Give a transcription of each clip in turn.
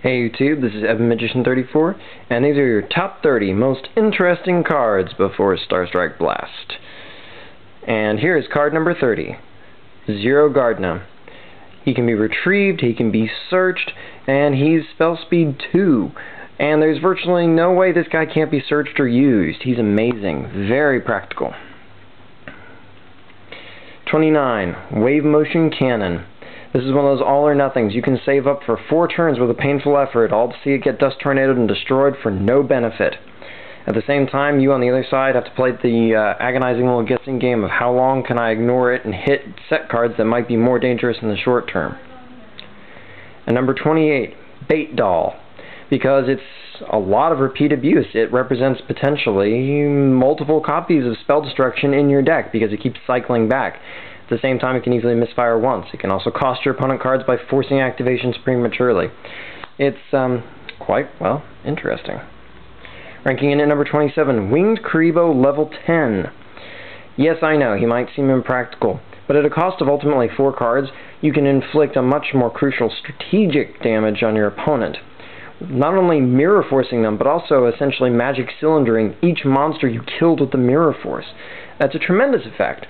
Hey YouTube, this is EvanMagician34, and these are your top 30 most interesting cards before Starstrike Blast. And here is card number 30, Zero Gardna. He can be retrieved, he can be searched, and he's spell speed 2. And there's virtually no way this guy can't be searched or used. He's amazing, very practical. 29, Wave Motion Cannon. This is one of those all-or-nothings. You can save up for 4 turns with a painful effort, all to see it get dust tornadoed and destroyed for no benefit. At the same time, you on the other side have to play the agonizing little guessing game of how long can I ignore it and hit set cards that might be more dangerous in the short term. And number 28, Bait Doll. Because it's a lot of repeat abuse. It represents potentially multiple copies of Spell Destruction in your deck because it keeps cycling back. At the same time, it can easily misfire once. It can also cost your opponent cards by forcing activations prematurely. It's quite, well, interesting. Ranking in at number 27, Winged Karibo level 10. Yes, I know, he might seem impractical, but at a cost of ultimately 4 cards, you can inflict a much more crucial strategic damage on your opponent. Not only mirror forcing them, but also essentially magic cylindering each monster you killed with the mirror force. That's a tremendous effect.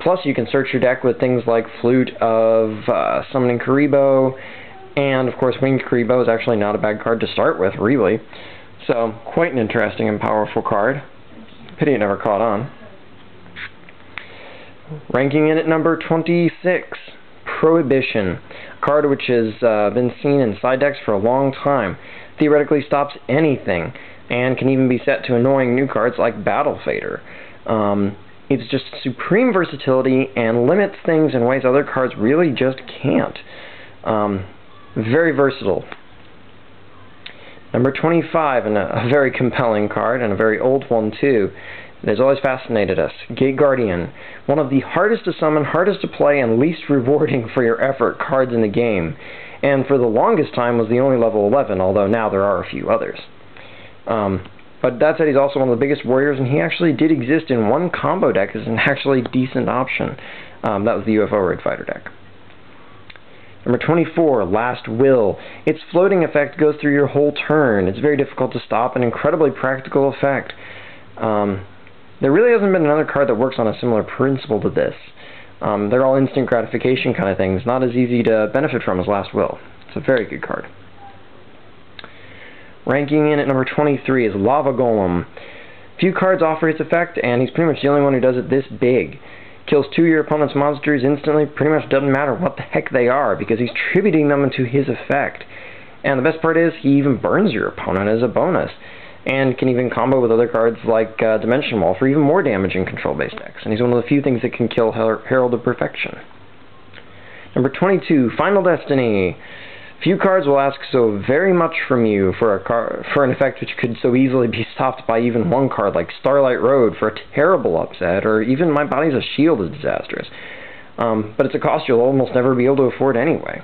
Plus, you can search your deck with things like Flute of Summoning Karibo, and of course, Winged Karibo is actually not a bad card to start with, really. So, quite an interesting and powerful card. Pity it never caught on. Ranking in at number 26, Prohibition. A card which has been seen in side decks for a long time. Theoretically stops anything, and can even be set to annoying new cards like Battle Fader. It's just supreme versatility and limits things in ways other cards really just can't. Very versatile. Number 25, and a very compelling card, and a very old one too, that has always fascinated us. Gate Guardian. One of the hardest to summon, hardest to play, and least rewarding for your effort cards in the game. And for the longest time was the only level 11, although now there are a few others. But that said, he's also one of the biggest warriors, and he actually did exist in one combo deck as an actually decent option. That was the UFO Raid Fighter deck. Number 24, Last Will. Its floating effect goes through your whole turn. It's very difficult to stop, an incredibly practical effect. There really hasn't been another card that works on a similar principle to this. They're all instant gratification kind of things, not as easy to benefit from as Last Will. It's a very good card. Ranking in at number 23 is Lava Golem. Few cards offer its effect, and he's pretty much the only one who does it this big. Kills 2 of your opponent's monsters instantly, pretty much doesn't matter what the heck they are, because he's tributing them into his effect. And the best part is, he even burns your opponent as a bonus, and can even combo with other cards like Dimension Wall for even more damage in control-based decks. And he's one of the few things that can kill Herald of Perfection. Number 22, Final Destiny. Few cards will ask so very much from you for an effect which could so easily be stopped by even one card like Starlight Road for a terrible upset, or even My Body's a Shield is disastrous. But it's a cost you'll almost never be able to afford anyway.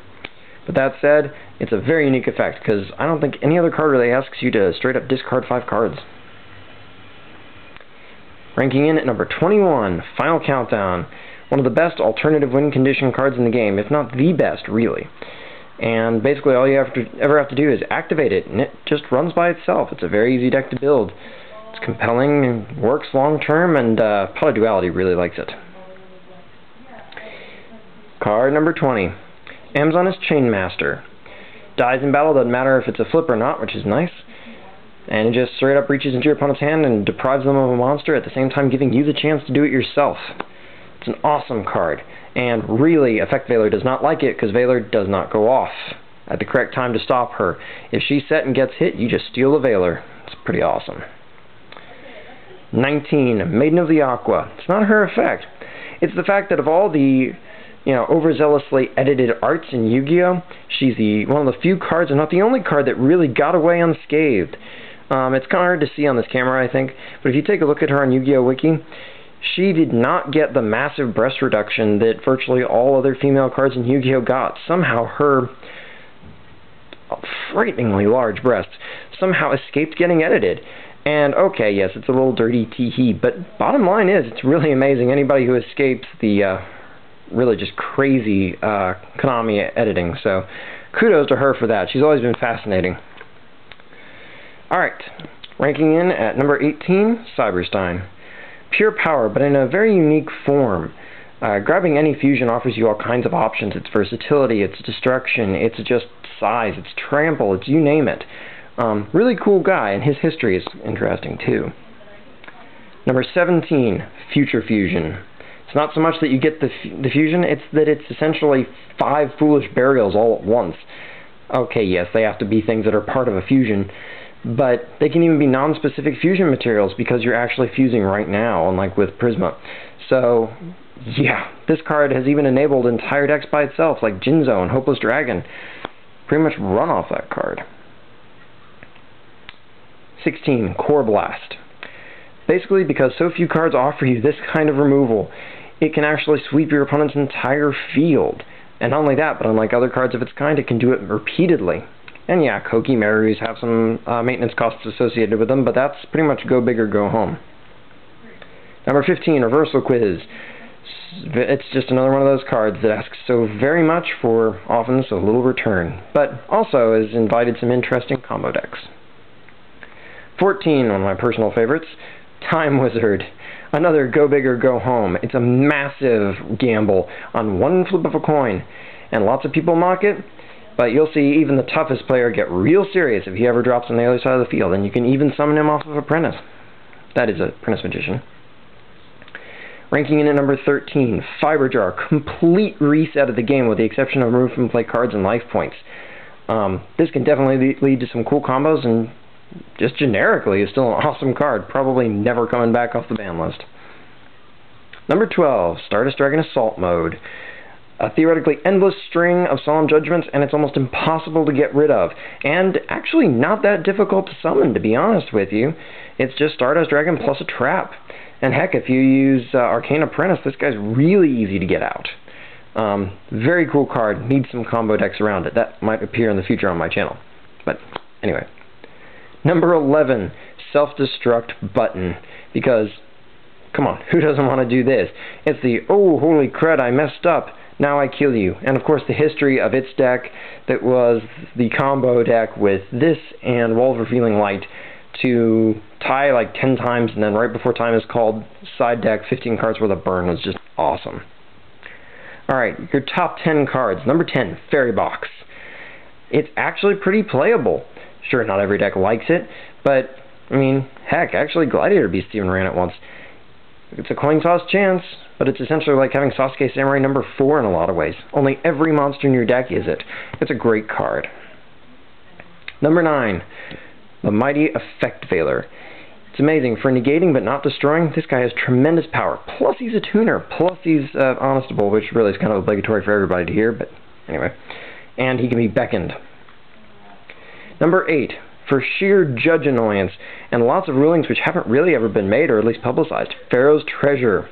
But that said, it's a very unique effect, because I don't think any other card really asks you to straight up discard 5 cards. Ranking in at number 21, Final Countdown. One of the best alternative win condition cards in the game, if not the best, really. And basically all you ever have to do is activate it, and it just runs by itself. It's a very easy deck to build. It's compelling and works long term, and Polyduality really likes it. Card number 20, Amazoness Chainmaster. Dies in battle, doesn't matter if it's a flip or not, which is nice. And it just straight up reaches into your opponent's hand and deprives them of a monster, at the same time giving you the chance to do it yourself. It's an awesome card. And really, Effect Veiler does not like it, because Veiler does not go off at the correct time to stop her. If she's set and gets hit, you just steal the Veiler. It's pretty awesome. 19, Maiden of the Aqua. It's not her effect. It's the fact that of all the overzealously edited arts in Yu-Gi-Oh!, she's one of the few cards, and not the only card, that really got away unscathed. It's kind of hard to see on this camera, I think, but if you take a look at her on Yu-Gi-Oh! Wiki, she did not get the massive breast reduction that virtually all other female cards in Yu-Gi-Oh! Got. Somehow her frighteningly large breasts somehow escaped getting edited. And okay, yes, it's a little dirty tee-hee, but bottom line is, it's really amazing. Anybody who escapes the really just crazy Konami editing, so kudos to her for that. She's always been fascinating. Alright, ranking in at number 18, Cyberstein. Pure power, but in a very unique form. Grabbing any fusion offers you all kinds of options. It's versatility, it's destruction, it's just size, it's trample, it's you name it. Really cool guy, and his history is interesting too. Number 17, Future Fusion. It's not so much that you get the fusion, it's that it's essentially 5 foolish burials all at once. Okay, yes, they have to be things that are part of a fusion, but they can even be non-specific fusion materials because you're actually fusing right now, unlike with Prisma. So, yeah, this card has even enabled entire decks by itself, like Jinzo and Hopeless Dragon. Pretty much run off that card. 16, Core Blast. Basically, because so few cards offer you this kind of removal, it can actually sweep your opponent's entire field. And not only that, but unlike other cards of its kind, it can do it repeatedly. And yeah, Koki Marys have some maintenance costs associated with them, but that's pretty much go big or go home. Number 15, Reversal Quiz. It's just another one of those cards that asks so very much for often so little return, but also has invited some interesting combo decks. 14, one of my personal favorites, Time Wizard. Another go big or go home. It's a massive gamble on one flip of a coin, and lots of people mock it, but you'll see even the toughest player get real serious if he ever drops on the other side of the field, and you can even summon him off of Apprentice. That is Apprentice Magician. Ranking in at number 13, Fiber Jar. Complete reset of the game with the exception of remove from play cards and life points. This can definitely lead to some cool combos, and just generically is still an awesome card, probably never coming back off the ban list. Number 12, Stardust Dragon Assault Mode. A theoretically endless string of Solemn Judgments, and it's almost impossible to get rid of. And actually not that difficult to summon, to be honest with you. It's just Stardust Dragon plus a trap. And heck, if you use Arcane Apprentice, this guy's really easy to get out. Very cool card, needs some combo decks around it. That might appear in the future on my channel. But anyway. Number 11, Self-Destruct Button, because, come on, who doesn't want to do this? It's the, oh, holy crud, I messed up, now I kill you. And of course the history of its deck that was the combo deck with this and Wall of Revealing Light to tie like 10 times, and then right before time is called, side deck 15 cards worth of burn was just awesome. Alright, your top 10 cards. Number 10, Fairy Box. It's actually pretty playable. Sure, not every deck likes it, but, I mean, heck, actually Gladiator Beast even ran it once. It's a coin toss chance, but it's essentially like having Sasuke Samurai number 4 in a lot of ways. Only every monster in your deck is it. It's a great card. Number 9, the Mighty Effect Veiler. It's amazing. For negating but not destroying, this guy has tremendous power. Plus he's a tuner. Plus he's honestable, which really is kind of obligatory for everybody to hear, but anyway. And he can be beckoned. Number 8, for sheer judge annoyance, and lots of rulings which haven't really ever been made, or at least publicized, Pharaoh's Treasure.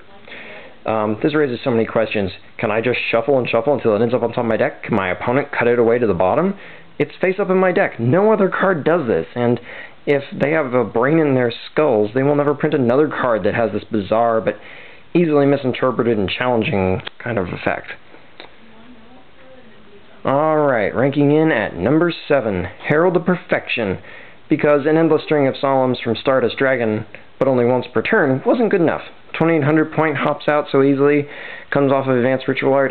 This raises so many questions. Can I just shuffle and shuffle until it ends up on top of my deck? Can my opponent cut it away to the bottom? It's face up in my deck. No other card does this, and if they have a brain in their skulls, they will never print another card that has this bizarre but easily misinterpreted and challenging kind of effect. Alright, ranking in at number 7, Herald of Perfection, because an endless string of Solemns from Stardust Dragon, but only once per turn, wasn't good enough. 2800 point hops out so easily, comes off of Advanced Ritual Art.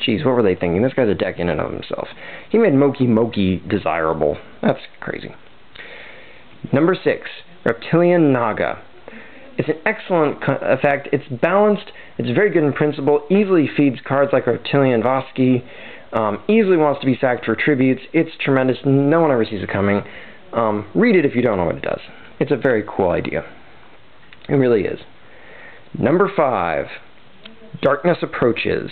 Jeez, what were they thinking? This guy's a deck in and of himself. He made Moki Moki desirable. That's crazy. Number 6, Reptilian Naga. It's an excellent effect. It's balanced. It's very good in principle. Easily feeds cards like Reptilian Voski. Easily wants to be sacked for tributes. It's tremendous. No one ever sees it coming. Read it if you don't know what it does. It's a very cool idea. It really is. Number 5, Darkness Approaches.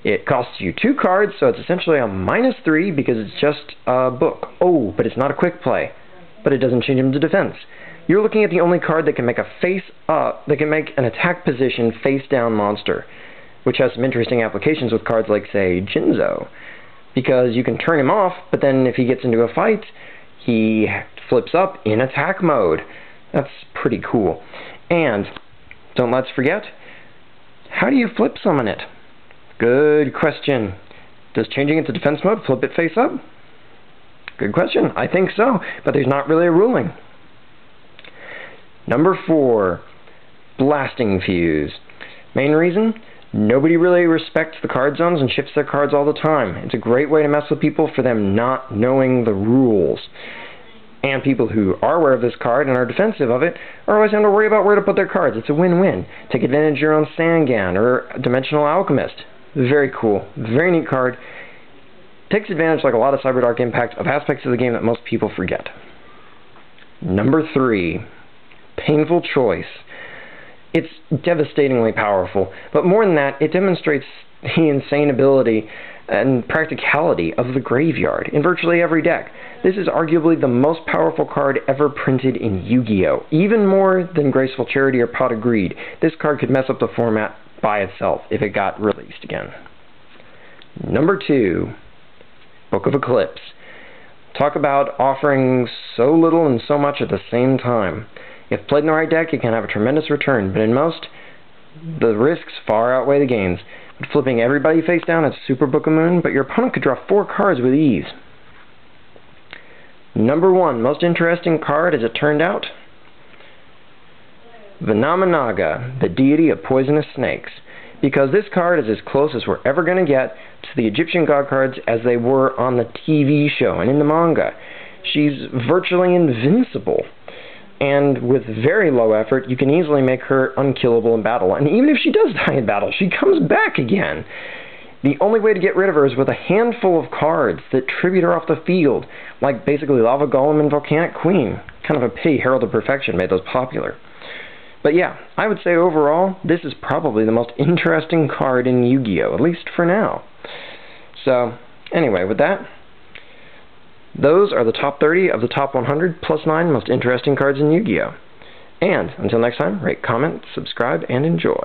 It costs you 2 cards, so it's essentially a -3 because it's just a book. Oh, but it's not a quick play. But it doesn't change him to defense. You're looking at the only card that can make a that can make an attack position face-down monster, which has some interesting applications with cards like, say, Jinzo, because you can turn him off, but then if he gets into a fight, he flips up in attack mode. That's pretty cool. And, don't let's forget, how do you flip summon it? Good question. Does changing it to defense mode flip it face up? Good question. I think so, but there's not really a ruling. Number 4, Blasting Fuse. Main reason? Nobody really respects the card zones and shifts their cards all the time. It's a great way to mess with people for them not knowing the rules. And people who are aware of this card and are defensive of it are always having to worry about where to put their cards. It's a win-win. Take advantage of your own Sangan or Dimensional Alchemist. Very cool. Very neat card. Takes advantage, like a lot of CyberDark Impact, of aspects of the game that most people forget. Number 3, Painful Choice. It's devastatingly powerful, but more than that, it demonstrates the insane ability and practicality of the graveyard in virtually every deck. This is arguably the most powerful card ever printed in Yu-Gi-Oh! Even more than Graceful Charity or Pot of Greed. This card could mess up the format by itself if it got released again. Number 2, Book of Eclipse. Talk about offering so little and so much at the same time. If played in the right deck, it can have a tremendous return, but in most, the risks far outweigh the gains. With flipping everybody face down, it's Super Book of Moon, but your opponent could draw 4 cards with ease. Number 1, most interesting card as it turned out? Vinamanaga, the deity of poisonous snakes. Because this card is as close as we're ever going to get to the Egyptian god cards as they were on the TV show and in the manga. She's virtually invincible. And with very low effort, you can easily make her unkillable in battle. And even if she does die in battle, she comes back again. The only way to get rid of her is with a handful of cards that tribute her off the field, like basically Lava Golem and Volcanic Queen. Kind of a pity Herald of Perfection made those popular. But yeah, I would say overall, this is probably the most interesting card in Yu-Gi-Oh!, at least for now. So, anyway, with that, those are the top 30 of the top 100 plus 9 most interesting cards in Yu-Gi-Oh! And, until next time, rate, comment, subscribe, and enjoy.